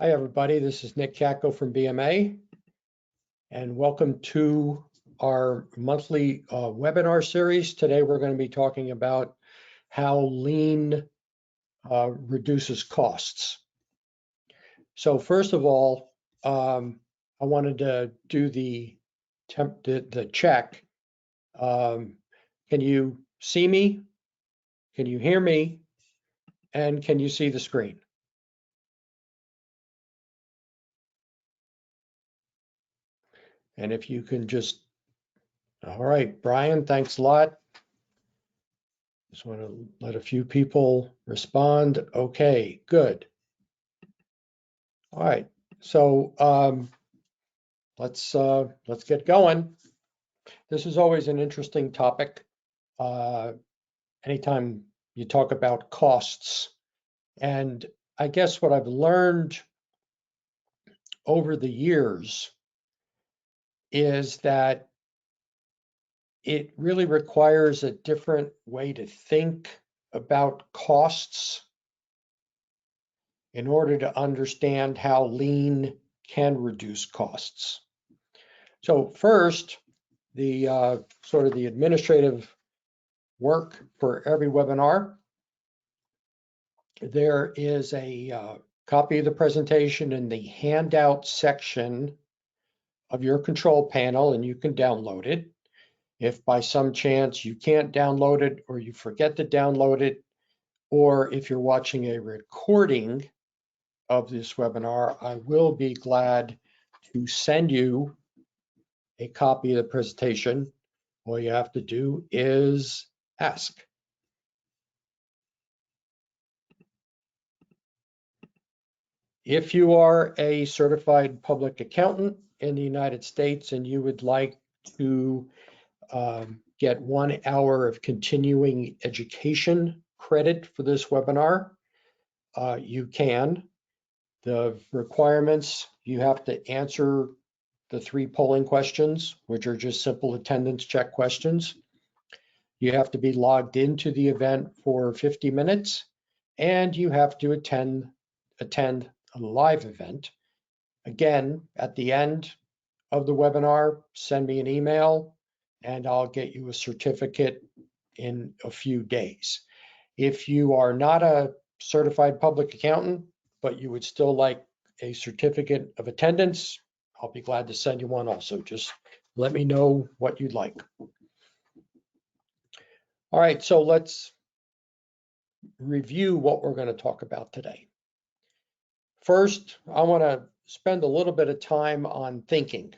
Hi, everybody. This is Nick Jacko from BMA, and welcome to our monthly webinar series. Today, we're going to be talking about how lean reduces costs. So first of all, I wanted to do the check. Can you see me? Can you hear me? And can you see the screen? And if you can just, all right, Brian, thanks a lot. Just want to let a few people respond. Okay, good. All right, so let's get going. This is always an interesting topic. Anytime you talk about costs, and I guess what I've learned over the years is that it really requires a different way to think about costs in order to understand how lean can reduce costs. So first, the sort of the administrative work for every webinar. There is a copy of the presentation in the handout section of your control panel, and you can download it. If by some chance you can't download it, or you forget to download it, or if you're watching a recording of this webinar, I will be glad to send you a copy of the presentation. All you have to do is ask. If you are a certified public accountant in the United States and you would like to get 1 hour of continuing education credit for this webinar, you can. The requirements, you have to answer the 3 polling questions, which are just simple attendance check questions. You have to be logged into the event for 50 minutes, and you have to attend a live event. Again, at the end of the webinar, send me an email, and I'll get you a certificate in a few days. If you are not a certified public accountant, but you would still like a certificate of attendance, I'll be glad to send you one also. Just let me know what you'd like. All right, so let's review what we're going to talk about today. First, I want to spend a little bit of time on thinking.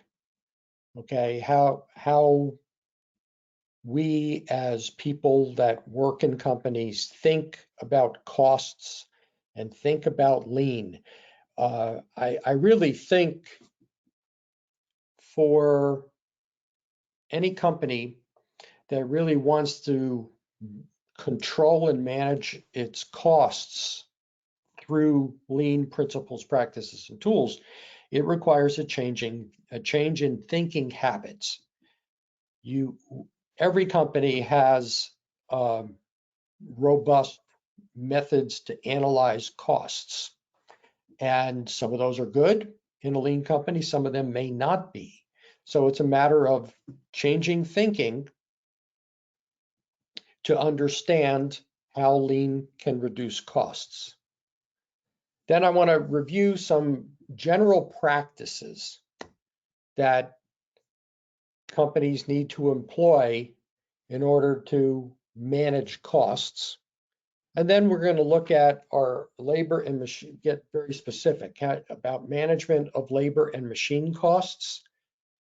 Okay, how we as people that work in companies think about costs and think about lean. I really think for any company that really wants to control and manage its costs through lean principles, practices, and tools, it requires a change in thinking habits. Every company has robust methods to analyze costs, and some of those are good in a lean company, some of them may not be. So it's a matter of changing thinking to understand how lean can reduce costs. Then I want to review some general practices that companies need to employ in order to manage costs. And then we're going to look at our labor and machine, get very specific about management of labor and machine costs.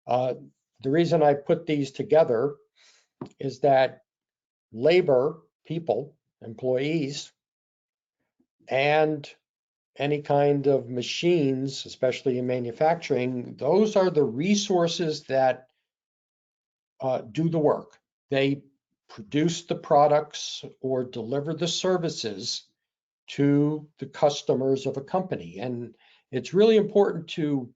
The reason I put these together is that labor, people, employees, and any kind of machines, especially in manufacturing, those are the resources that do the work. They produce the products or deliver the services to the customers of a company. And it's really important to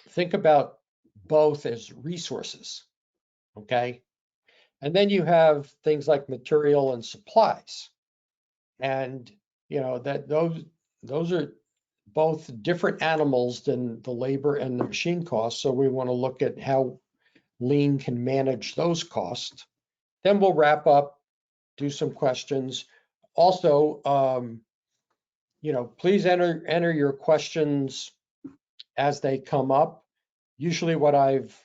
think about both as resources, okay? And then you have things like material and supplies. And you know that those are both different animals than the labor and the machine costs. So we want to look at how lean can manage those costs. Then we'll wrap up, do some questions. Also, please enter your questions as they come up. Usually what I've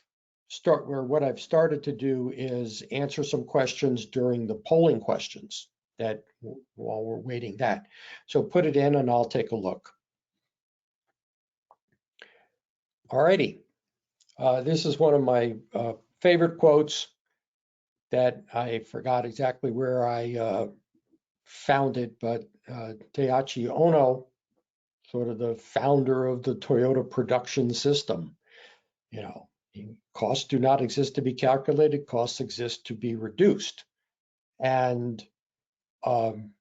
started to do is answer some questions during the polling questions that while we're waiting that. So put it in and I'll take a look. All righty. This is one of my favorite quotes that I forgot exactly where I found it, but Taiichi Ohno, sort of the founder of the Toyota production system, costs do not exist to be calculated, costs exist to be reduced. And from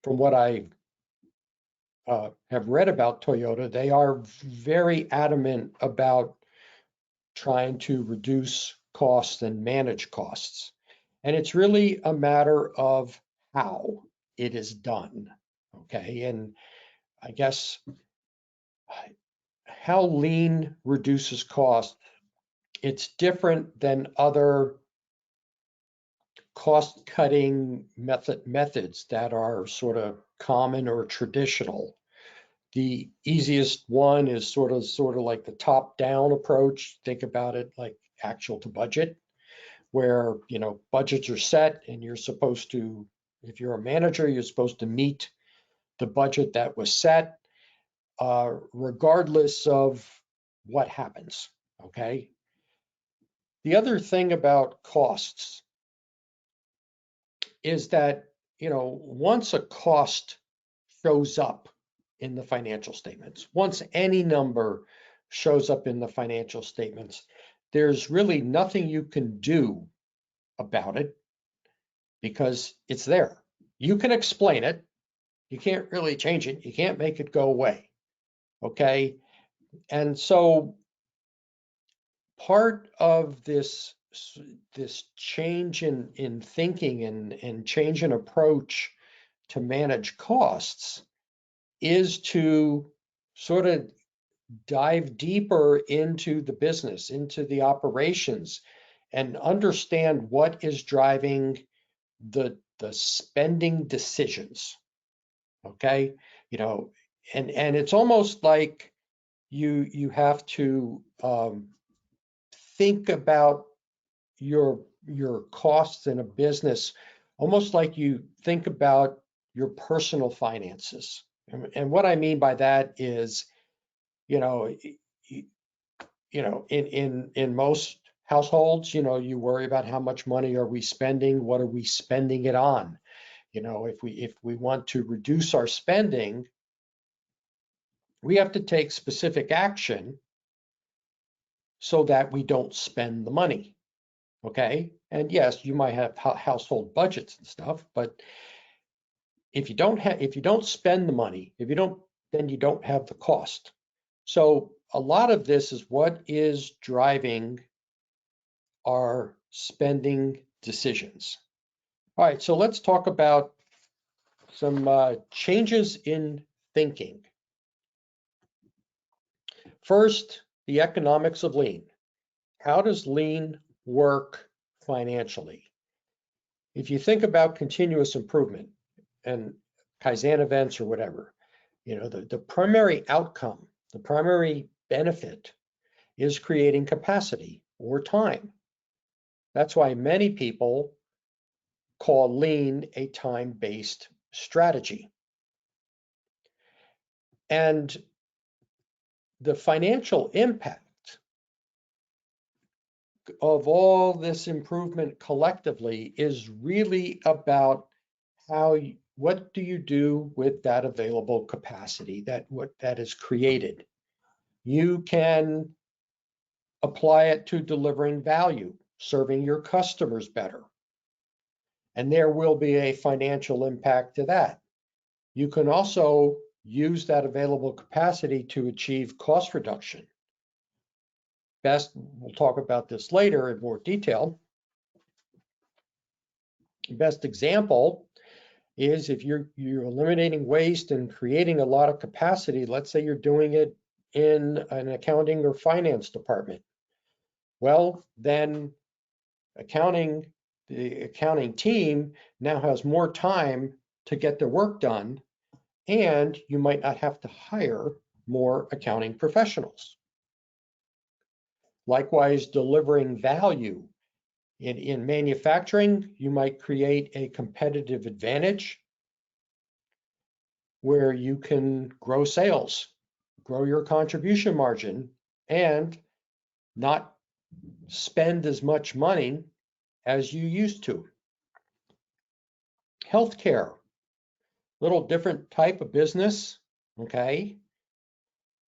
what I have read about Toyota, they are very adamant about trying to reduce costs and manage costs. And it's really a matter of how it is done, okay? And I guess how lean reduces cost, it's different than other cost-cutting methods that are sort of common or traditional. The easiest one is sort of like the top-down approach. Think about it like actual to budget, where budgets are set and you're supposed to, if you're a manager, you're supposed to meet the budget that was set, regardless of what happens. Okay. The other thing about costs is that once a cost shows up in the financial statements, once any number shows up in the financial statements, there's really nothing you can do about it because it's there. You can explain it. You can't really change it. You can't make it go away. Okay. And so part of this change in thinking and change in approach to manage costs is to sort of dive deeper into the business, into the operations, and understand what is driving the spending decisions. Okay, and it's almost like you have to think about your costs in a business, almost like you think about your personal finances. And what I mean by that is, in most households, you worry about how much money are we spending, what are we spending it on. If we want to reduce our spending, we have to take specific action so that we don't spend the money. Okay. And yes, you might have household budgets and stuff, but if you don't spend the money, then you don't have the cost. So a lot of this is what is driving our spending decisions. All right, so let's talk about some changes in thinking. First, the economics of lean. How does lean work financially? If you think about continuous improvement and Kaizen events or whatever, the primary outcome, the primary benefit is creating capacity or time. That's why many people call lean a time-based strategy. And the financial impact of all this improvement collectively is really about what do you do with that available capacity that is created. You can apply it to delivering value, serving your customers better, and there will be a financial impact to that. You can also use that available capacity to achieve cost reduction. We'll talk about this later in more detail. Best example is if you're eliminating waste and creating a lot of capacity, let's say you're doing it in an accounting or finance department. Well, then the accounting team now has more time to get the work done, and you might not have to hire more accounting professionals. Likewise, delivering value. In manufacturing, you might create a competitive advantage where you can grow sales, grow your contribution margin, and not spend as much money as you used to. Healthcare, little different type of business, okay?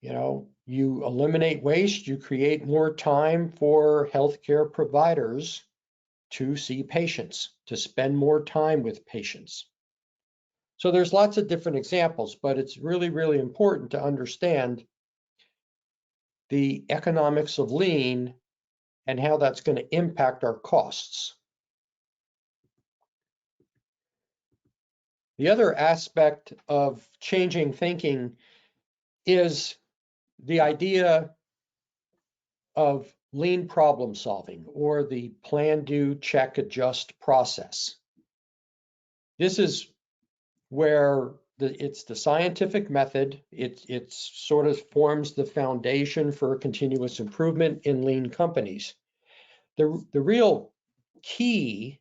You eliminate waste, you create more time for healthcare providers to see patients, to spend more time with patients. So there's lots of different examples, but it's really, really important to understand the economics of lean and how that's going to impact our costs. The other aspect of changing thinking is the idea of lean problem solving, or the plan, do, check, adjust process. This is where it's the scientific method. It sort of forms the foundation for continuous improvement in lean companies. The real key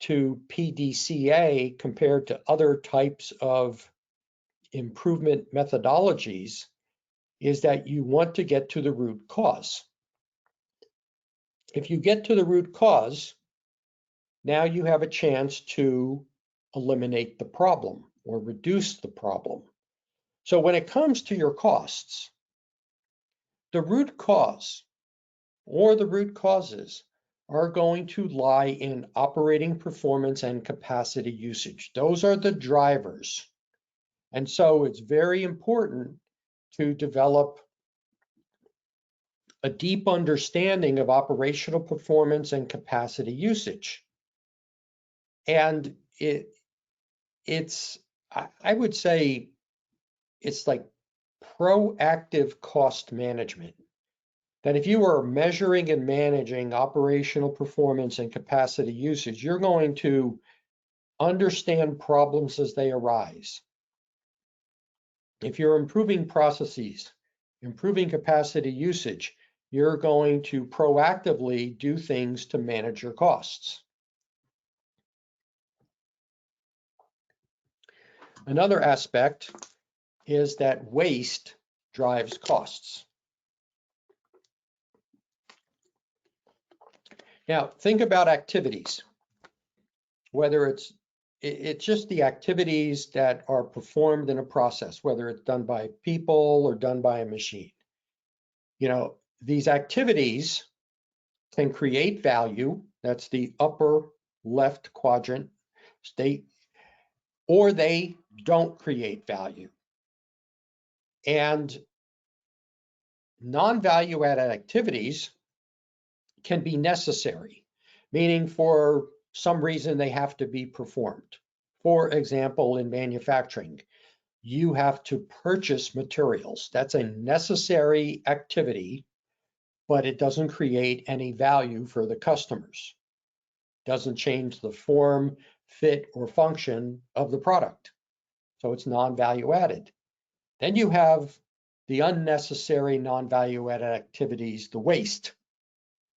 to PDCA compared to other types of improvement methodologies is that you want to get to the root cause. If you get to the root cause, now you have a chance to eliminate the problem or reduce the problem. So when it comes to your costs, the root cause or the root causes are going to lie in operating performance and capacity usage. Those are the drivers. And so it's very important to develop a deep understanding of operational performance and capacity usage. And I would say it's like proactive cost management. That if you are measuring and managing operational performance and capacity usage, you're going to understand problems as they arise. If you're improving processes, improving capacity usage, you're going to proactively do things to manage your costs. Another aspect is that waste drives costs. Now, think about activities, whether it's just the activities that are performed in a process, whether it's done by people or done by a machine. These activities can create value. That's the upper left quadrant state, or they don't create value. And non-value added activities can be necessary, meaning for some reason they have to be performed. For example, in manufacturing, you have to purchase materials. That's a necessary activity, but it doesn't create any value for the customers. Doesn't change the form, fit, or function of the product. So it's non-value added. Then you have the unnecessary non-value added activities, the waste.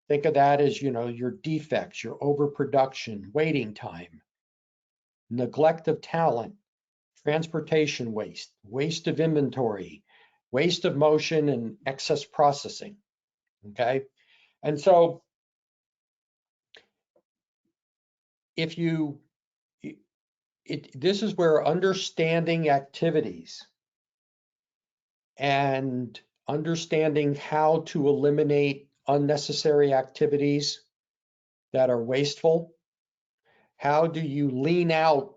Think of that as, your defects, your overproduction, waiting time, neglect of talent, transportation waste, waste of inventory, waste of motion, and excess processing, okay? And so this is where understanding activities and understanding how to eliminate unnecessary activities that are wasteful. How do you lean out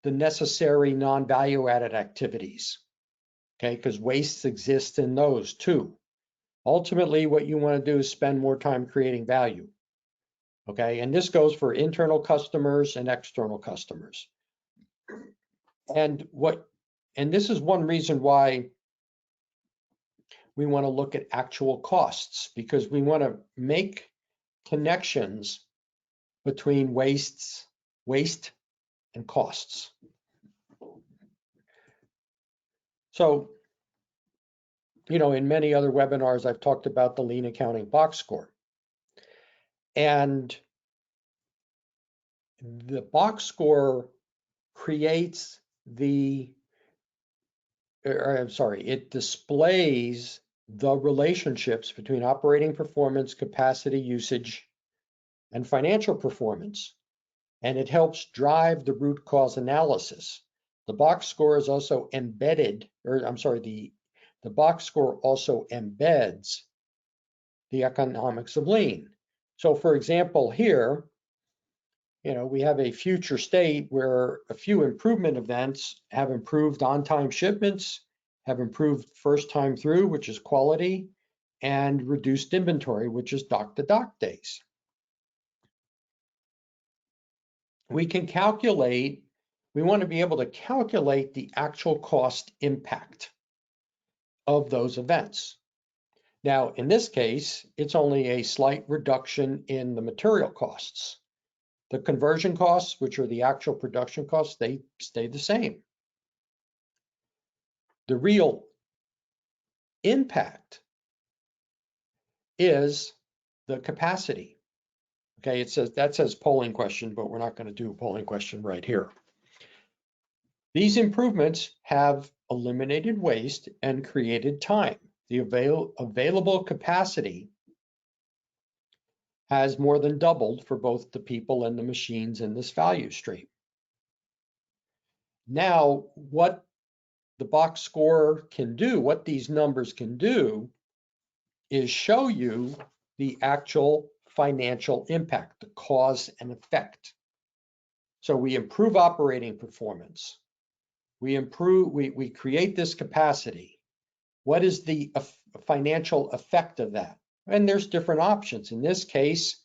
the necessary non-value added activities? Okay, because waste exists in those too. Ultimately, what you want to do is spend more time creating value. Okay, and this goes for internal customers and external customers. And this is one reason why we want to look at actual costs, because we want to make connections between waste and costs. So, in many other webinars, I've talked about the lean accounting box score. And the box score creates it displays the relationships between operating performance, capacity usage, and financial performance. And it helps drive the root cause analysis. The box score is also embedded, the box score also embeds the economics of lean. So for example, here, we have a future state where a few improvement events have improved on-time shipments, have improved first time through, which is quality, and reduced inventory, which is dock-to-dock days. We want to be able to calculate the actual cost impact of those events. Now, in this case, it's only a slight reduction in the material costs. The conversion costs, which are the actual production costs, they stay the same. The real impact is the capacity. Okay, that says polling question, but we're not going to do a polling question right here. These improvements have eliminated waste and created time. The available capacity has more than doubled for both the people and the machines in this value stream. Now, what the box score can do, what these numbers can do, is show you the actual financial impact, the cause and effect. So we improve operating performance. We create this capacity. What is the financial effect of that? And there's different options. In this case,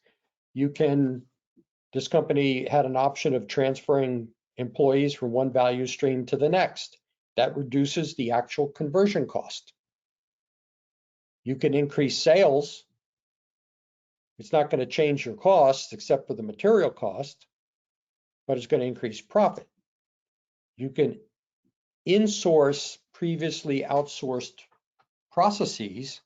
this company had an option of transferring employees from one value stream to the next. That reduces the actual conversion cost. You can increase sales. It's not going to change your costs except for the material cost, but it's going to increase profit. You can insource previously outsourced processes,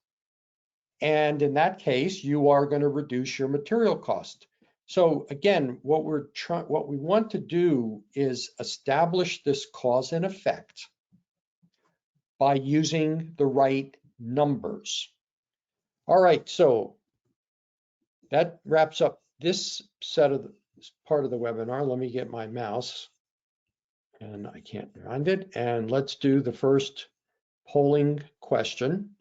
and in that case, you are going to reduce your material cost. So again, what we want to do is establish this cause and effect by using the right numbers. All right, so that wraps up this part of the webinar. Let me get my mouse, and I can't find it. And let's do the first polling question.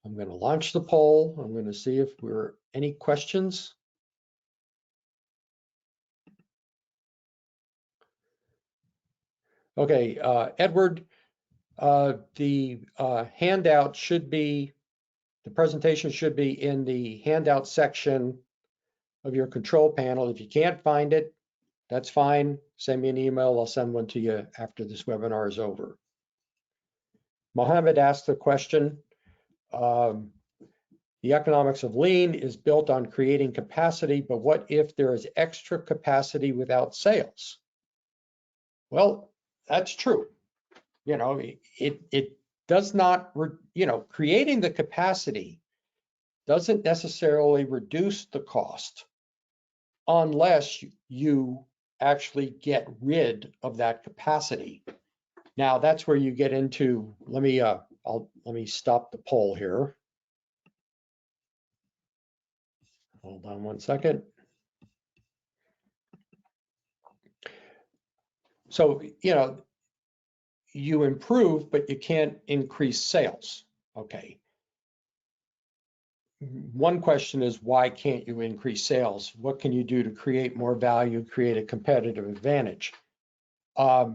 I'm going to launch the poll. I'm going to see if there are any questions. Okay, Edward, the handout should be, the presentation should be in the handout section of your control panel. If you can't find it, that's fine. Send me an email. I'll send one to you after this webinar is over. Mohammed asked the question, the economics of lean is built on creating capacity, but what if there is extra capacity without sales? Well, that's true. It does not, creating the capacity doesn't necessarily reduce the cost unless you actually get rid of that capacity. Now that's where you get into, let me stop the poll here. Hold on one second. So, you improve, but you can't increase sales. Okay. One question is, why can't you increase sales? What can you do to create more value, create a competitive advantage? I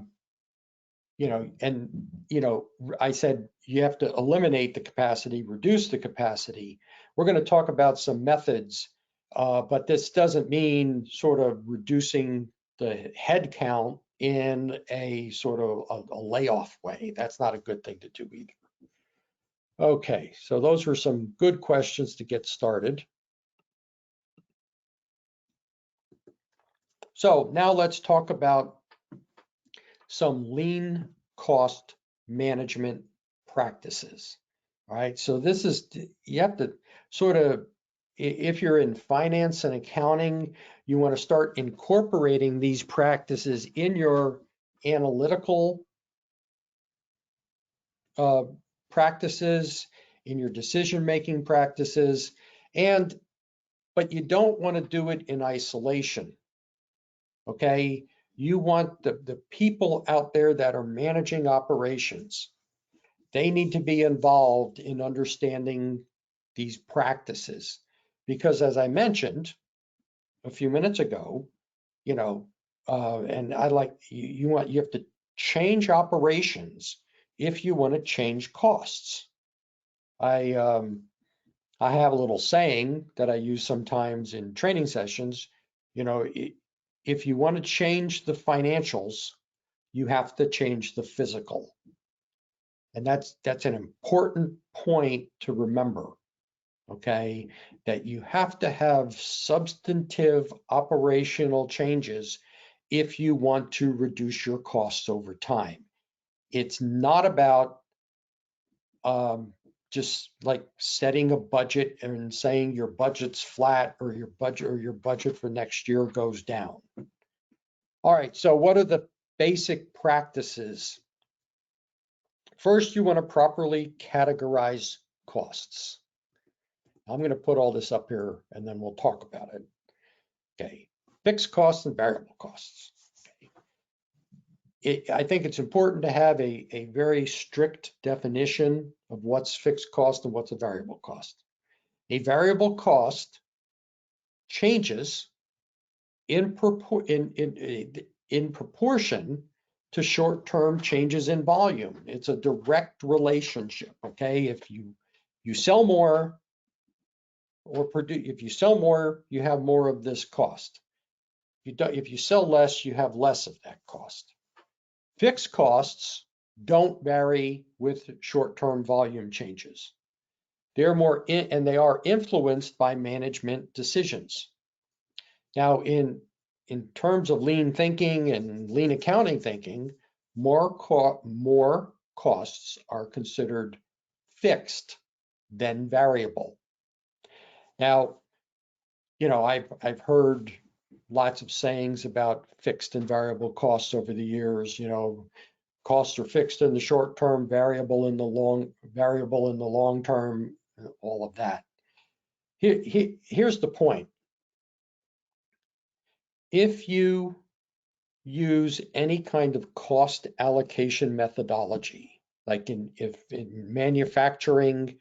said you have to eliminate the capacity, reduce the capacity. We're going to talk about some methods, but this doesn't mean sort of reducing the head count in a sort of a layoff way. That's not a good thing to do either. Okay, so those were some good questions to get started. So now let's talk about some lean cost management practices. All right, so this is, you have to sort of, if you're in finance and accounting, you want to start incorporating these practices in your analytical practices, in your decision-making practices, but you don't want to do it in isolation. Okay, you want the people out there that are managing operations, they need to be involved in understanding these practices. Because as I mentioned a few minutes ago, and I like, you have to change operations if you want to change costs. I have a little saying that I use sometimes in training sessions. If you want to change the financials, you have to change the physical. And that's an important point to remember, okay? That you have to have substantive operational changes if you want to reduce your costs over time. It's not about just like setting a budget and saying your budget's flat or your budget for next year goes down. All right, so what are the basic practices? First, you want to properly categorize costs. I'm going to put all this up here and then we'll talk about it. Okay, fixed costs and variable costs. I think it's important to have a very strict definition of what's fixed cost and what's a variable cost. A variable cost changes in proportion to short-term changes in volume. It's a direct relationship, okay? If you sell more or if you sell more, you have more of this cost. If you sell less, you have less of that cost. Fixed costs don't vary with short-term volume changes. They're and they are influenced by management decisions. Now, in terms of lean thinking and lean accounting thinking, more costs are considered fixed than variable. Now, I've heard lots of sayings about fixed and variable costs over the years. Costs are fixed in the short term, variable in the long term, all of that. Here's the point. If you use any kind of cost allocation methodology, like if in manufacturing,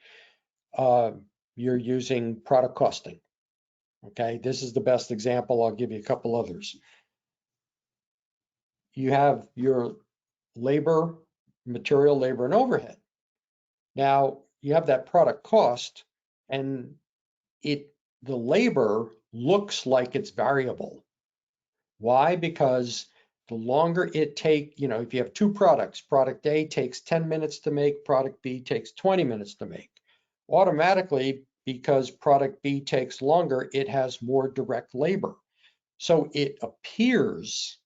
you're using product costing. Okay, this is the best example. I'll give you a couple others. You have your labor, material, labor, and overhead. Now you have that product cost, and the labor looks like it's variable. Why? Because the longer it takes, if you have two products, product A takes 10 minutes to make, product B takes 20 minutes to make. Automatically, because product B takes longer, it has more direct labor. So it appears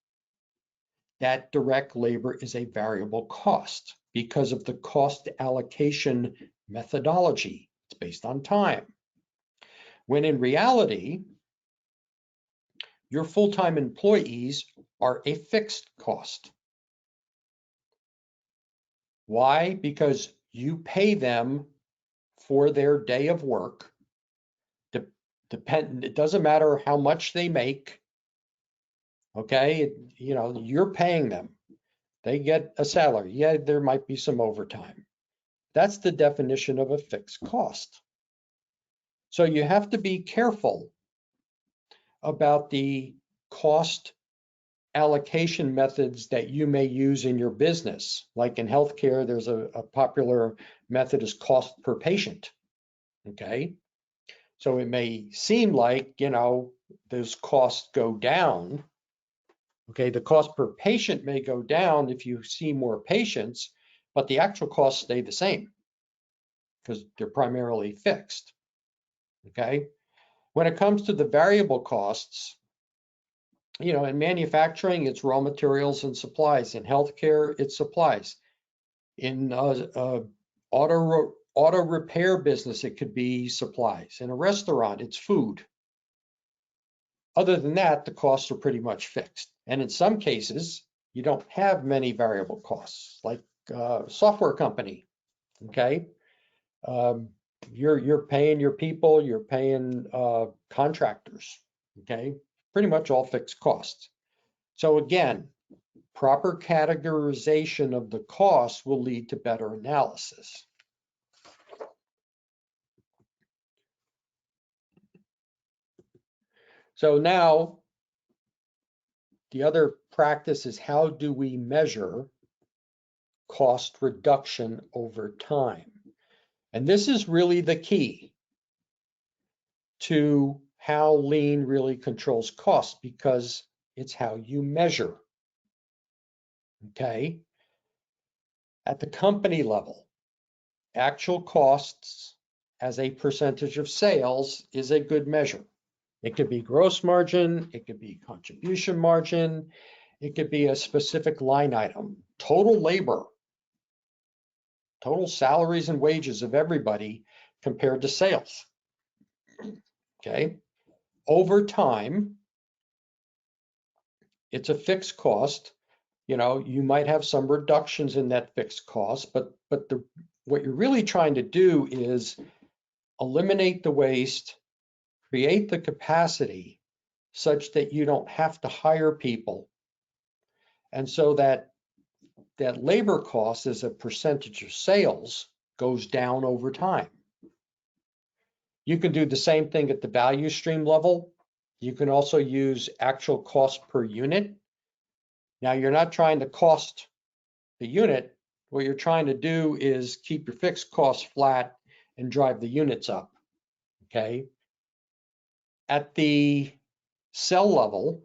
that direct labor is a variable cost because of the cost allocation methodology. It's based on time. When in reality, your full-time employees are a fixed cost. Why? Because you pay them for their day of work. It doesn't matter how much they make. Okay, you're paying them. They get a salary. Yeah, there might be some overtime. That's the definition of a fixed cost. So you have to be careful about the cost allocation methods that you may use in your business. Like in healthcare, there's a popular method is cost per patient. Okay, so it may seem like those costs go down, Okay, the cost per patient may go down if you see more patients, but the actual costs stay the same because they're primarily fixed. Okay, when it comes to the variable costs, in manufacturing, it's raw materials and supplies. In healthcare, it's supplies. In auto repair business, it could be supplies. In a restaurant, it's food. Other than that, the costs are pretty much fixed. And in some cases, you don't have many variable costs, like a software company. Okay, you're paying your people, you're paying contractors. Okay, pretty much all fixed costs. So again, proper categorization of the costs will lead to better analysis. So now the other practice is, how do we measure cost reduction over time? And this is really the key to how lean really controls costs, because it's how you measure. Okay. At the company level, actual costs as a percentage of sales is a good measure. It could be gross margin, it could be contribution margin, it could be a specific line item, total labor, total salaries and wages of everybody compared to sales. Okay. Over time, it's a fixed cost. You might have some reductions in that fixed cost, but what you're really trying to do is eliminate the waste, create the capacity such that you don't have to hire people. And so that labor cost as a percentage of sales goes down over time. You can do the same thing at the value stream level. You can also use actual cost per unit. Now, you're not trying to cost the unit. What you're trying to do is keep your fixed costs flat and drive the units up. Okay. At the cell level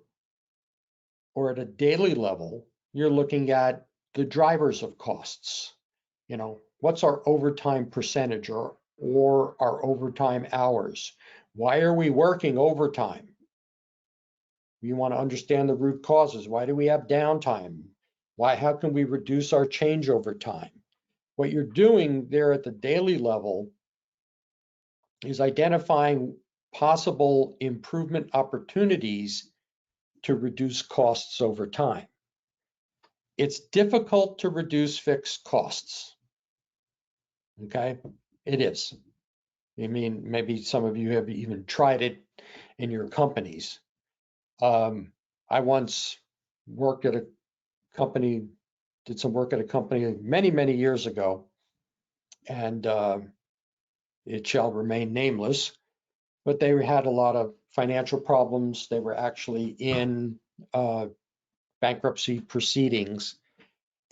or at a daily level, you're looking at the drivers of costs. What's our overtime percentage or our overtime hours? Why are we working overtime? You want to understand the root causes. Why do we have downtime? How can we reduce our changeover time? What you're doing there at the daily level is identifying possible improvement opportunities to reduce costs over time. It's difficult to reduce fixed costs. Okay, it is. I mean, maybe some of you have even tried it in your companies. I once worked at a company, did some work at a company many, many years ago, and it shall remain nameless, but they had a lot of financial problems. They were actually in bankruptcy proceedings,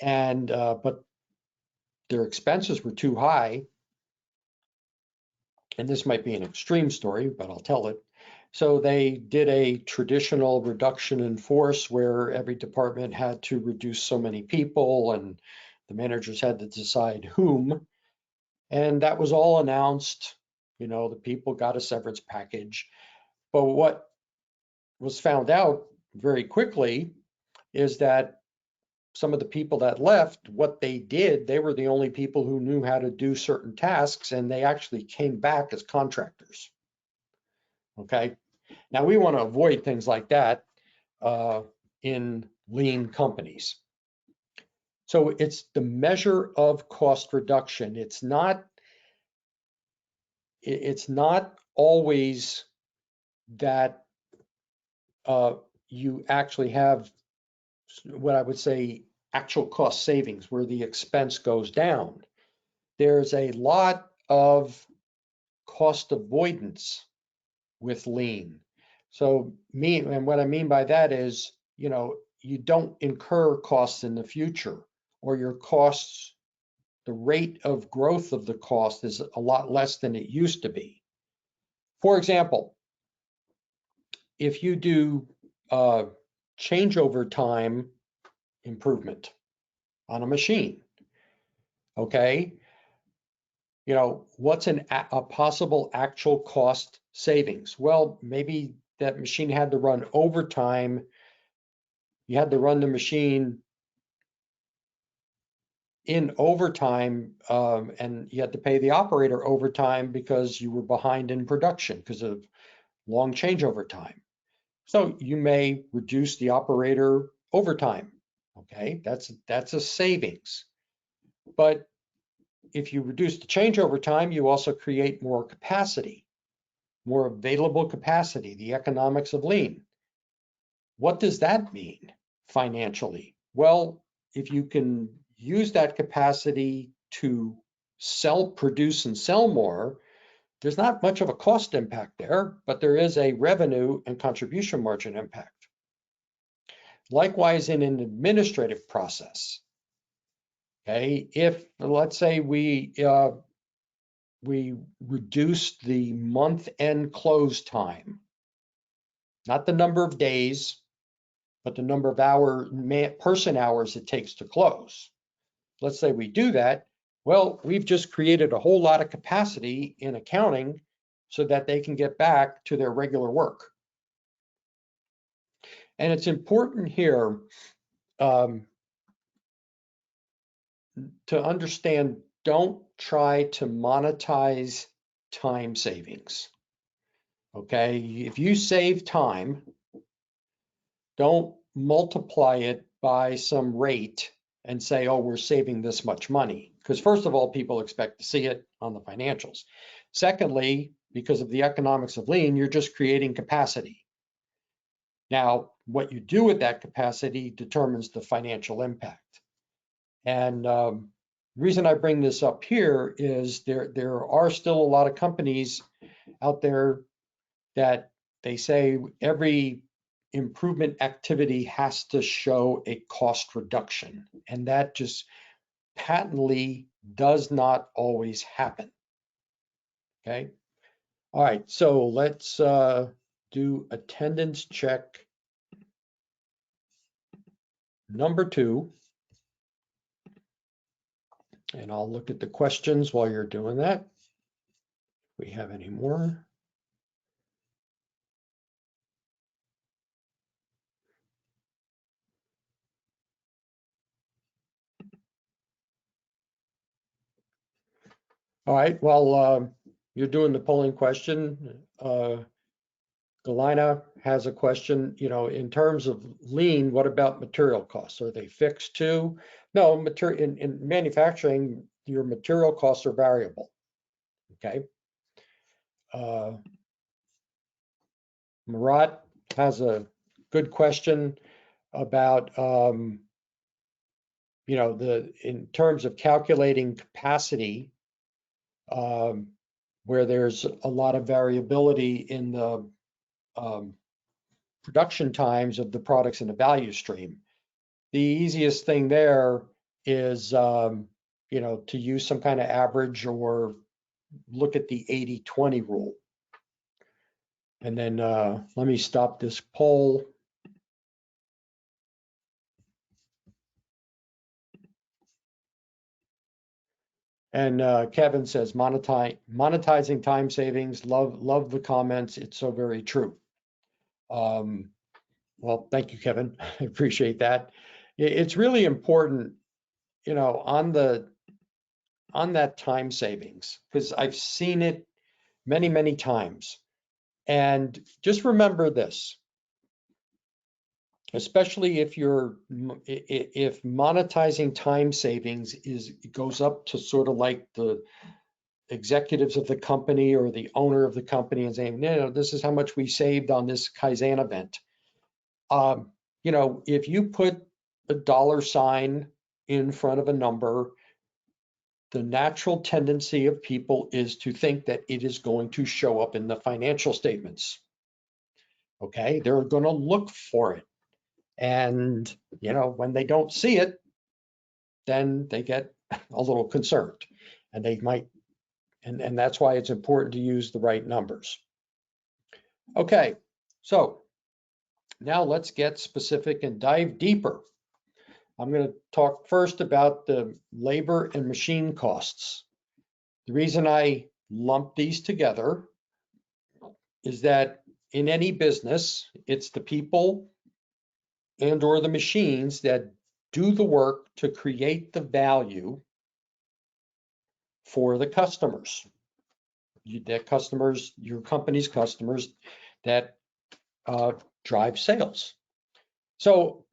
and but their expenses were too high. And this might be an extreme story, but I'll tell it. So they did a traditional reduction in force where every department had to reduce so many people and the managers had to decide whom. And that was all announced. The people got a severance package. But what was found out very quickly is that some of the people that left, what they did, they were the only people who knew how to do certain tasks, and they actually came back as contractors. Okay. Now, we want to avoid things like that in lean companies. So it's the measure of cost reduction. It's not always that you actually have what I would say actual cost savings where the expense goes down. There's a lot of cost avoidance with lean. So what I mean by that is, you don't incur costs in the future, or your costs, the rate of growth of the cost is a lot less than it used to be. For example, if you do changeover time improvement on a machine. Okay, you know, what's a possible actual cost savings? Well, maybe that machine had to run overtime. You had to run the machine in overtime, and you had to pay the operator overtime because you were behind in production because of long changeover time. So you may reduce the operator overtime. Okay, that's a savings. But if you reduce the changeover time, you also create more capacity, more available capacity, the economics of lean. What does that mean financially? Well, if you can use that capacity to produce and sell more, there's not much of a cost impact there, but there is a revenue and contribution margin impact. Likewise, in an administrative process, okay, if let's say we reduce the month-end close time, not the number of days, but the number of person hours it takes to close. Let's say we do that. Well, we've just created a whole lot of capacity in accounting so that they can get back to their regular work. And it's important here to understand, don't try to monetize time savings. Okay, if you save time, don't multiply it by some rate and say, oh, we're saving this much money. Because first of all, people expect to see it on the financials. Secondly, because of the economics of lean, you're just creating capacity. Now, what you do with that capacity determines the financial impact. And the reason I bring this up here is there are still a lot of companies out there that they say every improvement activity has to show a cost reduction, and that just patently does not always happen. Okay. All right, so let's do attendance check number 2. And I'll look at the questions while you're doing that. If we have any more. All right, well, you're doing the polling question. Galina has a question, you know, in terms of lean, what about material costs? Are they fixed too? No, in manufacturing, your material costs are variable, okay? Murat has a good question about, you know, in terms of calculating capacity, where there's a lot of variability in the production times of the products in the value stream. The easiest thing there is, you know, to use some kind of average or look at the 80-20 rule. And then let me stop this poll. And Kevin says, monetizing time savings, love the comments. It's so very true. Well, thank you, Kevin. I appreciate that. It's really important, you know, on that time savings, because I've seen it many, many times. And just remember this, especially if monetizing time savings goes up to sort of like the executives of the company or the owner of the company and saying, no, this is how much we saved on this Kaizen event. You know, if you put a $sign in front of a number, the natural tendency of people is to think that it is going to show up in the financial statements. Okay, they're going to look for it. And, you know, when they don't see it, then they get a little concerned, and they might, and that's why it's important to use the right numbers. Okay, so Now let's get specific and dive deeper. I'm going to talk first about the labor and machine costs. The reason I lump these together is that in any business, it's the people and or the machines that do the work to create the value for the customers. Your company's customers that drive sales. So,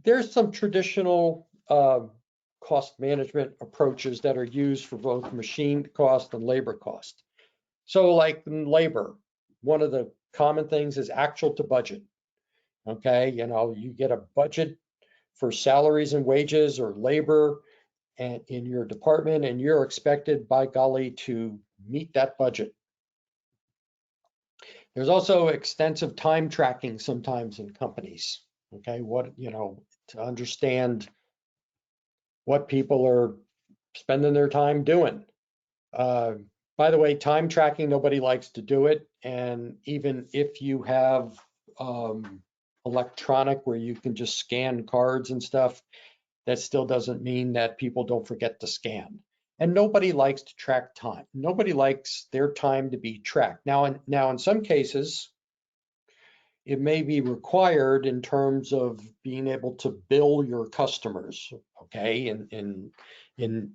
there's some traditional cost management approaches that are used for both machine cost and labor cost. So like in labor, one of the common things is actual to budget. Okay, you get a budget for salaries and wages or labor and in your department, and you're expected, by golly, to meet that budget. There's also extensive time tracking sometimes in companies. Okay, to understand what people are spending their time doing. By the way, time tracking, nobody likes to do it. And even if you have electronic where you can just scan cards and stuff, that still doesn't mean that people don't forget to scan. And nobody likes to track time. Nobody likes their time to be tracked. Now, in some cases, it may be required in terms of being able to bill your customers, okay, in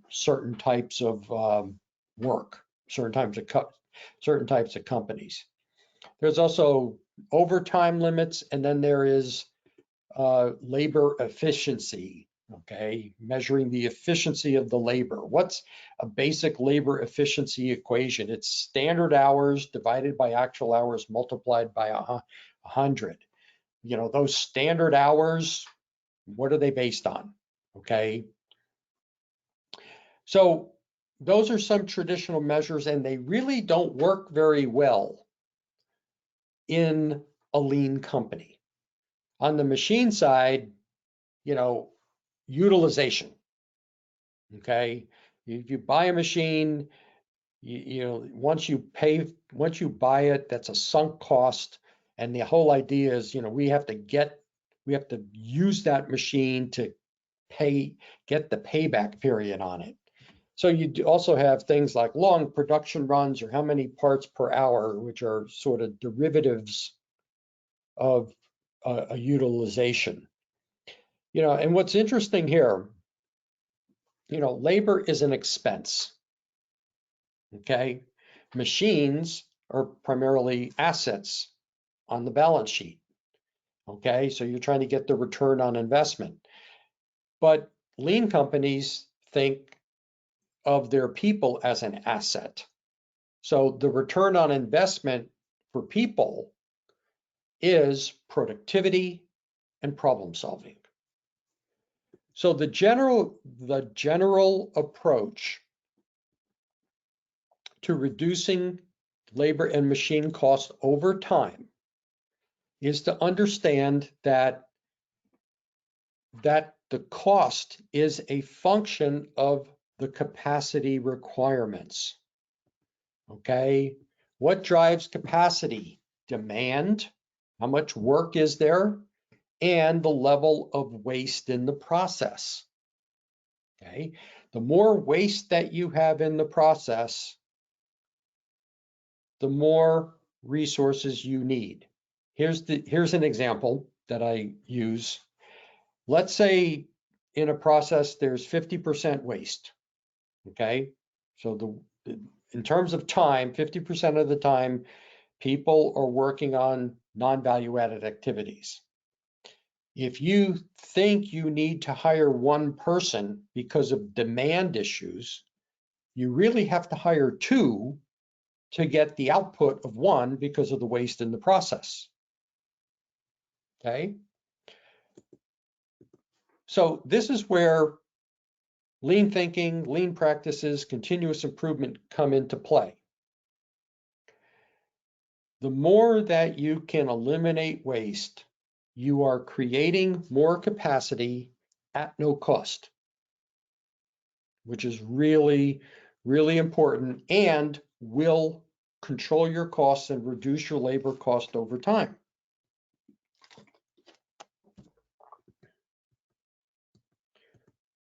certain types of work, certain types of companies. There's also overtime limits, and then there is labor efficiency, okay, measuring the efficiency of the labor. What's a basic labor efficiency equation? It's standard hours divided by actual hours multiplied by 100. Those standard hours, what are they based on? Okay. So those are some traditional measures, and they really don't work very well in a lean company. On the machine side, utilization. Okay. You buy a machine, once you buy it, that's a sunk cost. And the whole idea is, we have to use that machine to get the payback period on it. So you also have things like long production runs or how many parts per hour, which are sort of derivatives of a utilization. And what's interesting here, labor is an expense. Okay. Machines are primarily assets on the balance sheet. Okay. So you're trying to get the return on investment. But lean companies think of their people as an asset. So the return on investment for people is productivity and problem solving. So the general approach to reducing labor and machine costs over time is to understand that the cost is a function of the capacity requirements. Okay, what drives capacity? Demand, how much work is there, and the level of waste in the process. Okay, the more waste that you have in the process, the more resources you need. Here's an example that I use. Let's say in a process there's 50% waste. Okay, so in terms of time, 50% of the time people are working on non-value added activities. If you think you need to hire one person because of demand issues, you really have to hire two to get the output of one because of the waste in the process. Okay. So this is where lean thinking, lean practices, continuous improvement come into play. The more that you can eliminate waste, you are creating more capacity at no cost, which is really, really important and will control your costs and reduce your labor cost over time.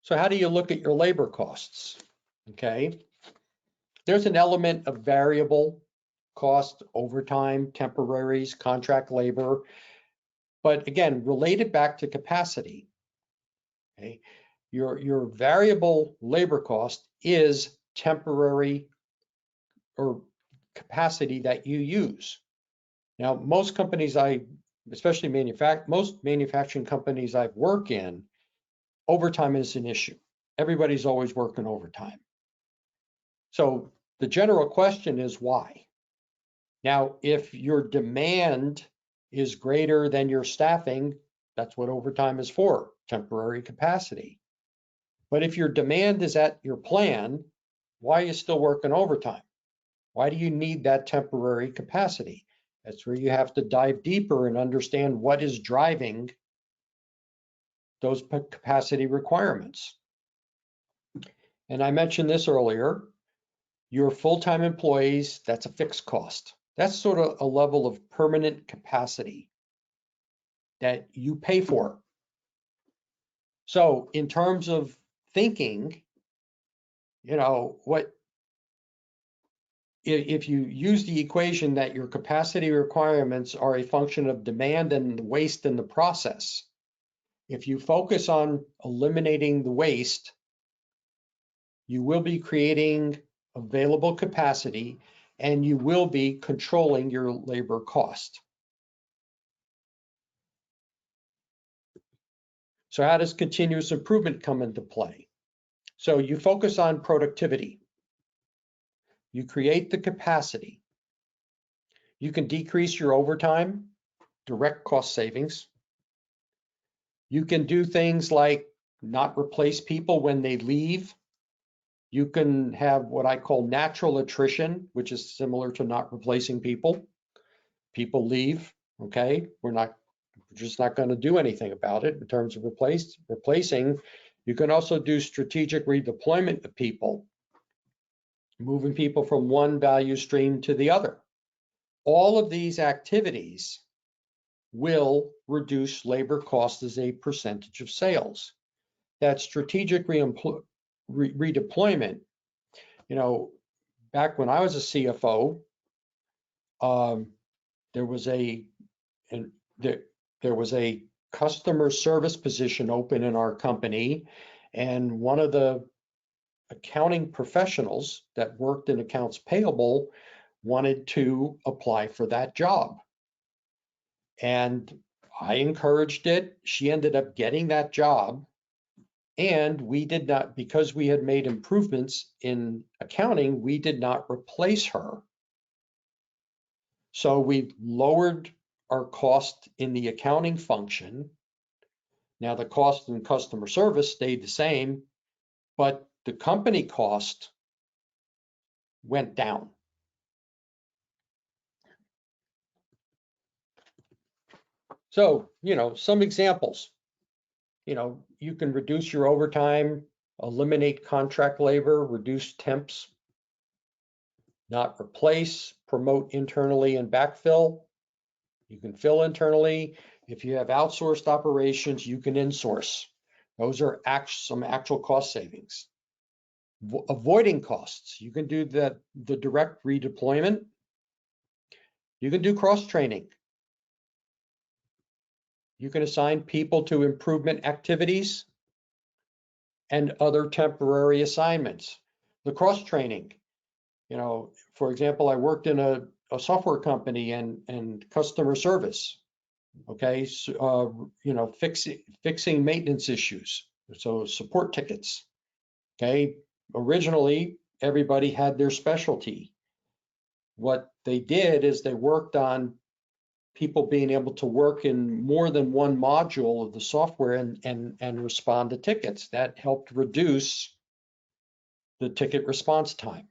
So how do you look at your labor costs? Okay. There's an element of variable cost, overtime, temporaries, contract labor, but again, related back to capacity. Okay. Your variable labor cost is temporary or capacity that you use. Now, most companies especially most manufacturing companies I've worked in, overtime is an issue. Everybody's always working overtime. So the general question is why? Now, if your demand is greater than your staffing, that's what overtime is for, temporary capacity. But if your demand is at your plan, why are you still working overtime? Why do you need that temporary capacity? That's where you have to dive deeper and understand what is driving those capacity requirements. And I mentioned this earlier, your full-time employees, that's a fixed cost. That's sort of a level of permanent capacity that you pay for. So in terms of thinking, if you use the equation that your capacity requirements are a function of demand and waste in the process, if you focus on eliminating the waste, you will be creating available capacity and you will be controlling your labor cost. So how does continuous improvement come into play? So you focus on productivity. You create the capacity. You can decrease your overtime, direct cost savings. You can do things like not replace people when they leave. You can have what I call natural attrition, which is similar to not replacing people. People leave, okay? We're just not going to do anything about it in terms of replacing. You can also do strategic redeployment of people, moving people from one value stream to the other. All of these activities will reduce labor costs as a percentage of sales. That strategic redeployment, back when I was a CFO, there was a customer service position open in our company, and one of the accounting professionals that worked in accounts payable wanted to apply for that job. And I encouraged it. She ended up getting that job. And we did not, because we had made improvements in accounting, we did not replace her. So we lowered our cost in the accounting function. Now the cost in customer service stayed the same, but the company cost went down. So, some examples, you can reduce your overtime, eliminate contract labor, reduce temps, not replace, promote internally and backfill. You can fill internally. If you have outsourced operations, you can insource. Those are some actual cost savings. Avoiding costs, you can do the direct redeployment. You can do cross-training. You can assign people to improvement activities and other temporary assignments. The cross-training, for example, I worked in a software company and customer service. Okay, so, fixing maintenance issues, so support tickets. Okay, originally everybody had their specialty. What they did is they worked on people being able to work in more than one module of the software and respond to tickets. That helped reduce the ticket response time.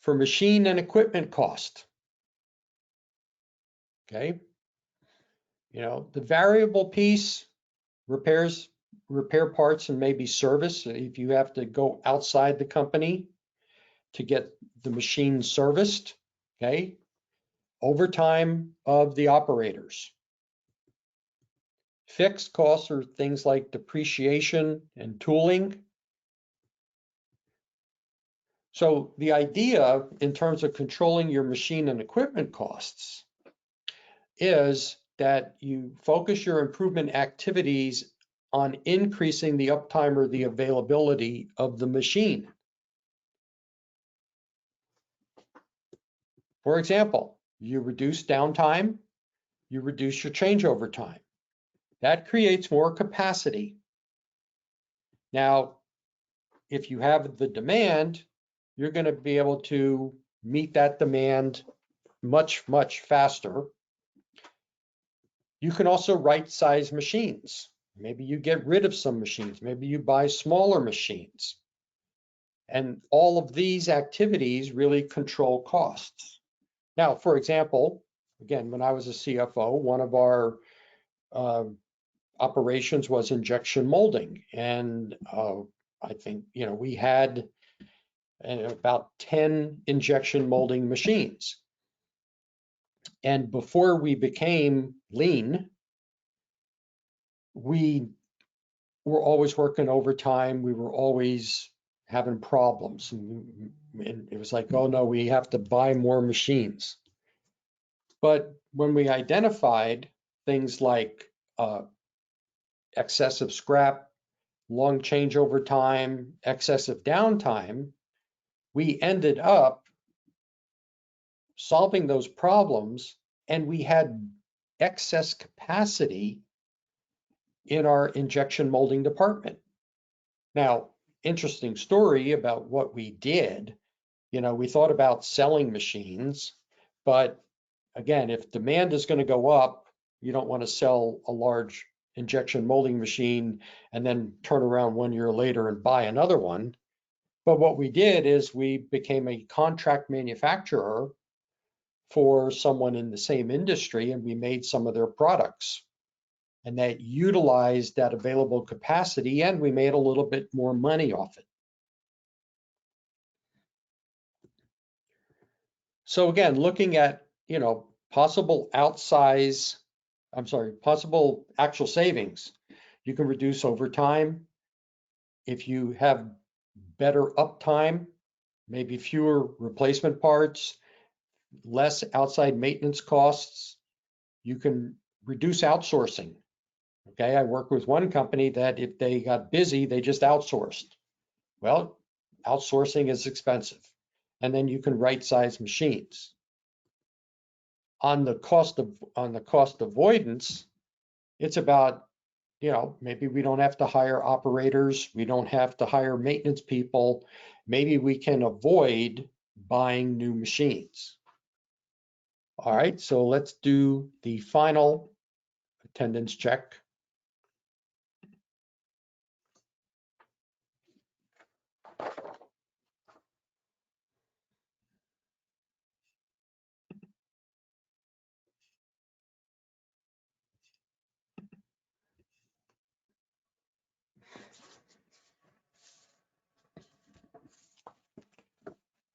For machine and equipment cost, okay, the variable piece, repair parts and maybe service, if you have to go outside the company to get the machine serviced, okay, overtime of the operators. Fixed costs are things like depreciation and tooling. So the idea in terms of controlling your machine and equipment costs is that you focus your improvement activities on increasing the uptime or the availability of the machine. For example, you reduce downtime, you reduce your changeover time. That creates more capacity. Now, if you have the demand, you're going to be able to meet that demand much, much faster. You can also right-size machines. Maybe you get rid of some machines. Maybe you buy smaller machines. And all of these activities really control costs. Now, for example, again, when I was a CFO, one of our operations was injection molding. And I think, we had about 10 injection molding machines. And before we became lean, we were always working overtime. We were always having problems. And it was like, oh no, we have to buy more machines. But when we identified things like excessive scrap, long changeover time, excessive downtime, we ended up solving those problems, and we had excess capacity in our injection molding department. Now, interesting story about what we did. We thought about selling machines, but again, if demand is going to go up, you don't want to sell a large injection molding machine and then turn around 1 year later and buy another one. But what we did is we became a contract manufacturer for someone in the same industry, and we made some of their products. And that utilized that available capacity, and we made a little bit more money off it. So again, looking at, possible possible actual savings. You can reduce overtime. If you have better uptime, maybe fewer replacement parts, less outside maintenance costs, you can reduce outsourcing. Okay, I work with one company that if they got busy, they just outsourced. Well, outsourcing is expensive. And then you can right-size machines. On the cost avoidance, it's about, maybe we don't have to hire operators, we don't have to hire maintenance people. Maybe we can avoid buying new machines. All right, so let's do the final attendance check.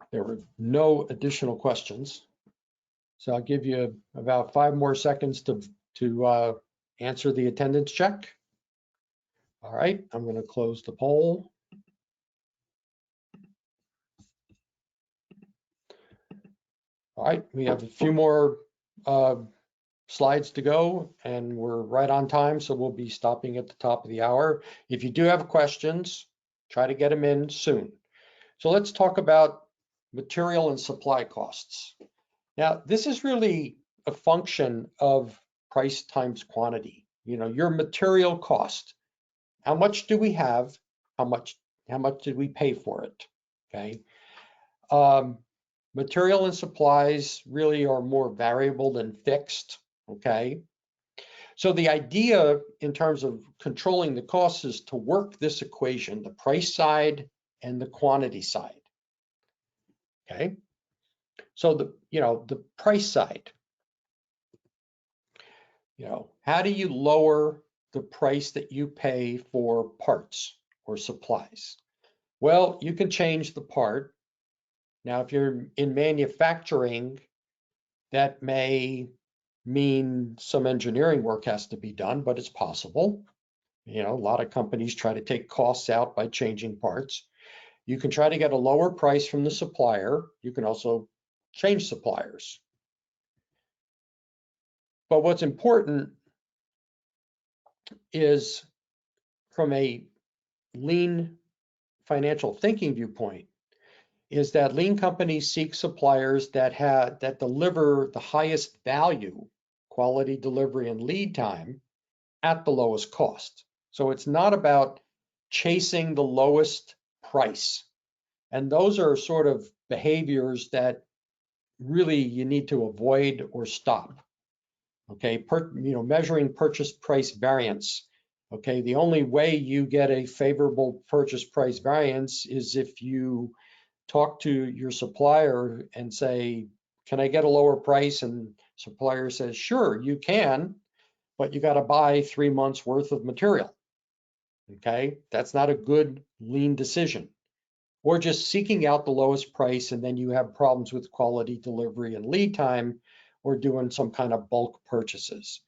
There were no additional questions. So I'll give you about 5 more seconds to answer the attendance check. All right, I'm going to close the poll. All right, we have a few more slides to go, and we're right on time, so we'll be stopping at the top of the hour. If you do have questions, try to get them in soon. So let's talk about material and supply costs. Now, this is really a function of price times quantity. Your material cost. How much do we have? How much did we pay for it? Okay. Material and supplies really are more variable than fixed. Okay. So the idea in terms of controlling the costs is to work this equation, the price side and the quantity side. Okay. So the price side, how do you lower the price that you pay for parts or supplies? Well, you can change the part. Now, if you're in manufacturing, that may mean some engineering work has to be done, but it's possible. You know, a lot of companies try to take costs out by changing parts. You can try to get a lower price from the supplier. You can also change suppliers. But what's important is, from a lean financial thinking viewpoint, is that lean companies seek suppliers that deliver the highest value, quality, delivery, and lead time at the lowest cost. So it's not about chasing the lowest price. And those are sort of behaviors that really you need to avoid or stop. Okay, measuring purchase price variance. Okay, the only way you get a favorable purchase price variance is if you talk to your supplier and say, can I get a lower price? And supplier says, sure, you can, but you got to buy 3 months worth of material. Okay, that's not a good lean decision. Or just seeking out the lowest price, and then you have problems with quality, delivery, and lead time, or doing some kind of bulk purchases.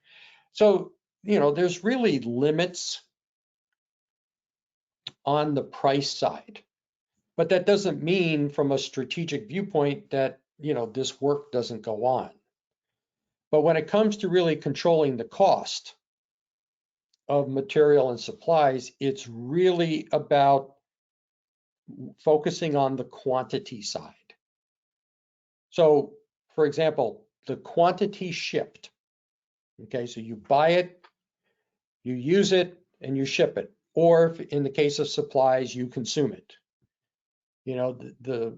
So, there's really limits on the price side. But that doesn't mean, from a strategic viewpoint, that this work doesn't go on. But when it comes to really controlling the cost of material and supplies, it's really about focusing on the quantity side. So, for example, the quantity shipped. Okay, so you buy it, you use it, and you ship it. Or in the case of supplies, you consume it. The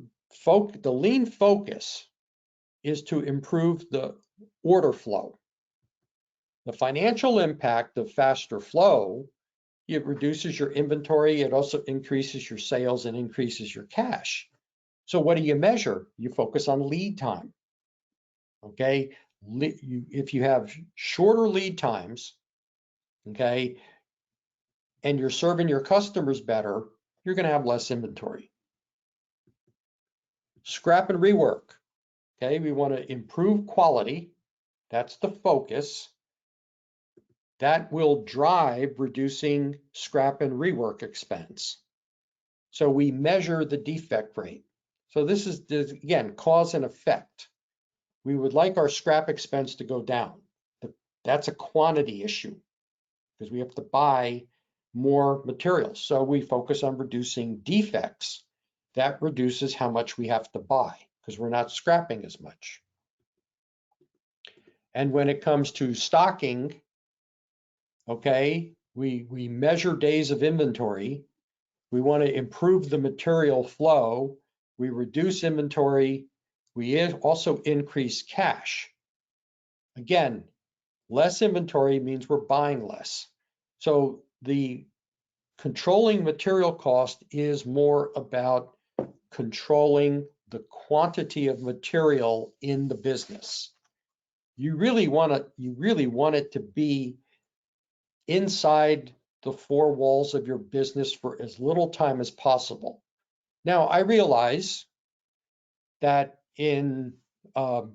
lean focus is to improve the order flow. The financial impact of faster flow, it reduces your inventory, it also increases your sales and increases your cash. So what do you measure? You focus on lead time. Okay, if you have shorter lead times, okay, and you're serving your customers better, you're going to have less inventory. Scrap and rework. Okay, we want to improve quality. That's the focus. That will drive reducing scrap and rework expense. So we measure the defect rate. So this is, again, cause and effect. We would like our scrap expense to go down. That's a quantity issue because we have to buy more materials. So we focus on reducing defects. That reduces how much we have to buy because we're not scrapping as much. And when it comes to stocking, okay, we measure days of inventory. We want to improve the material flow. We reduce inventory. We also increase cash. Again, less inventory means we're buying less. So the controlling material cost is more about controlling the quantity of material in the business. You really want it to be inside the four walls of your business for as little time as possible. Now, I realize that in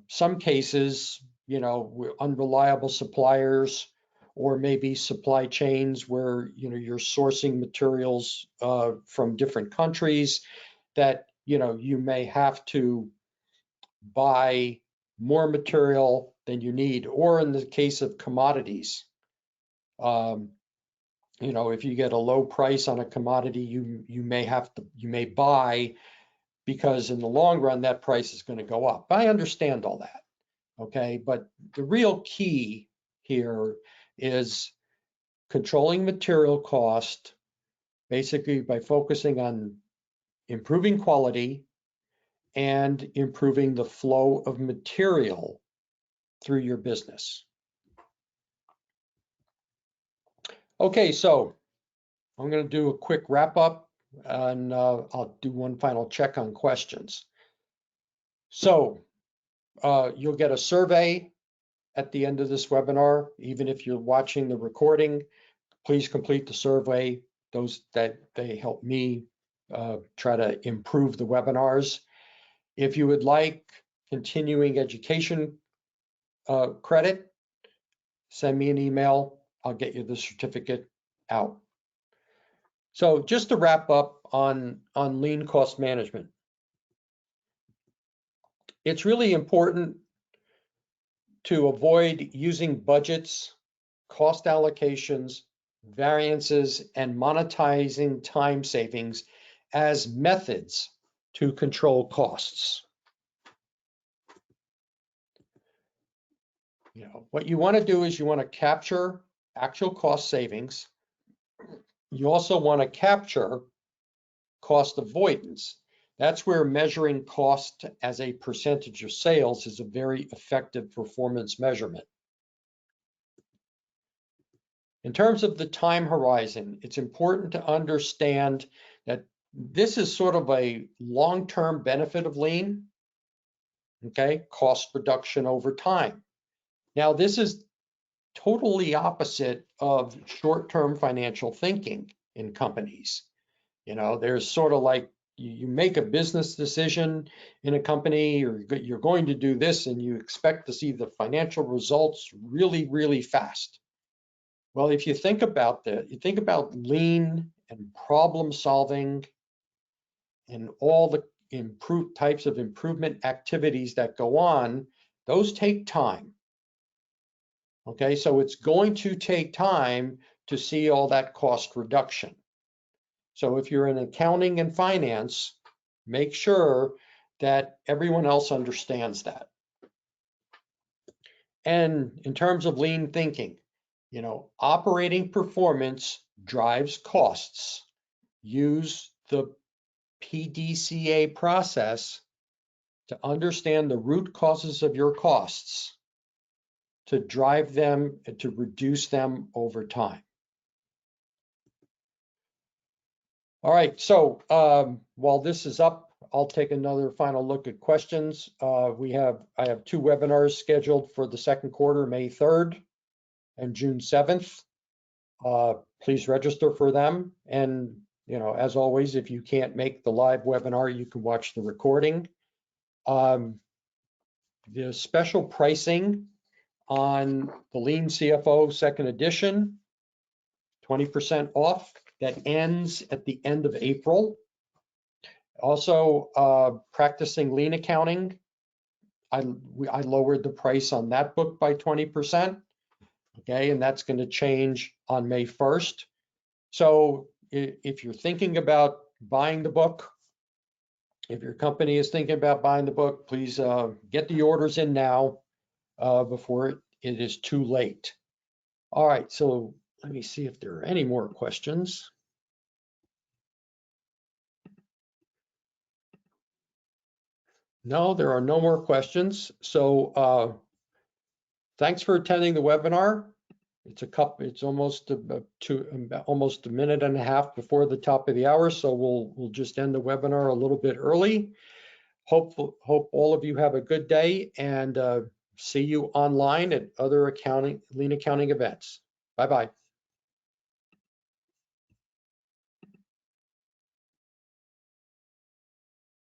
some cases, unreliable suppliers, or maybe supply chains where you're sourcing materials from different countries, that you may have to buy more material than you need, or in the case of commodities, if you get a low price on a commodity, you may buy because in the long run that price is going to go up. I understand all that, okay? But the real key here is controlling material cost, basically by focusing on improving quality and improving the flow of material through your business. Okay, so I'm going to do a quick wrap up, and I'll do one final check on questions. So you'll get a survey at the end of this webinar. Even if you're watching the recording, please complete the survey. They help me try to improve the webinars. If you would like continuing education credit, send me an email. I'll get you the certificate out. So just to wrap up on lean cost management, it's really important to avoid using budgets, cost allocations, variances, and monetizing time savings as methods to control costs. What you want to do is you want to capture actual cost savings. You also want to capture cost avoidance. That's where measuring cost as a percentage of sales is a very effective performance measurement. In terms of the time horizon, it's important to understand that this is sort of a long-term benefit of lean, okay? Cost reduction over time. Now, this is totally opposite of short-term financial thinking in companies. There's sort of like you make a business decision in a company, or you're going to do this and you expect to see the financial results really, really fast. Well, if you think about that, you think about lean and problem solving and all the types of improvement activities that go on, those take time. Okay, so it's going to take time to see all that cost reduction. So if you're in accounting and finance, make sure that everyone else understands that. And in terms of lean thinking, operating performance drives costs. Use the PDCA process to understand the root causes of your costs, to drive them and to reduce them over time. All right, so while this is up, I'll take another final look at questions. I have 2 webinars scheduled for the second quarter, May 3rd and June 7th. Please register for them. And, as always, if you can't make the live webinar, you can watch the recording. The special pricing on the Lean CFO second edition, 20% off, that ends at the end of April. Also, practicing lean accounting, I lowered the price on that book by 20%. Okay, and that's going to change on May 1st. So if you're thinking about buying the book, if your company is thinking about buying the book, please get the orders in now before it is too late. All right, so let me see if there are any more questions. No, there are no more questions. So thanks for attending the webinar. It's almost almost a minute and a half before the top of the hour, so we'll just end the webinar a little bit early. Hope all of you have a good day, and see you online at other lean accounting events. Bye-bye.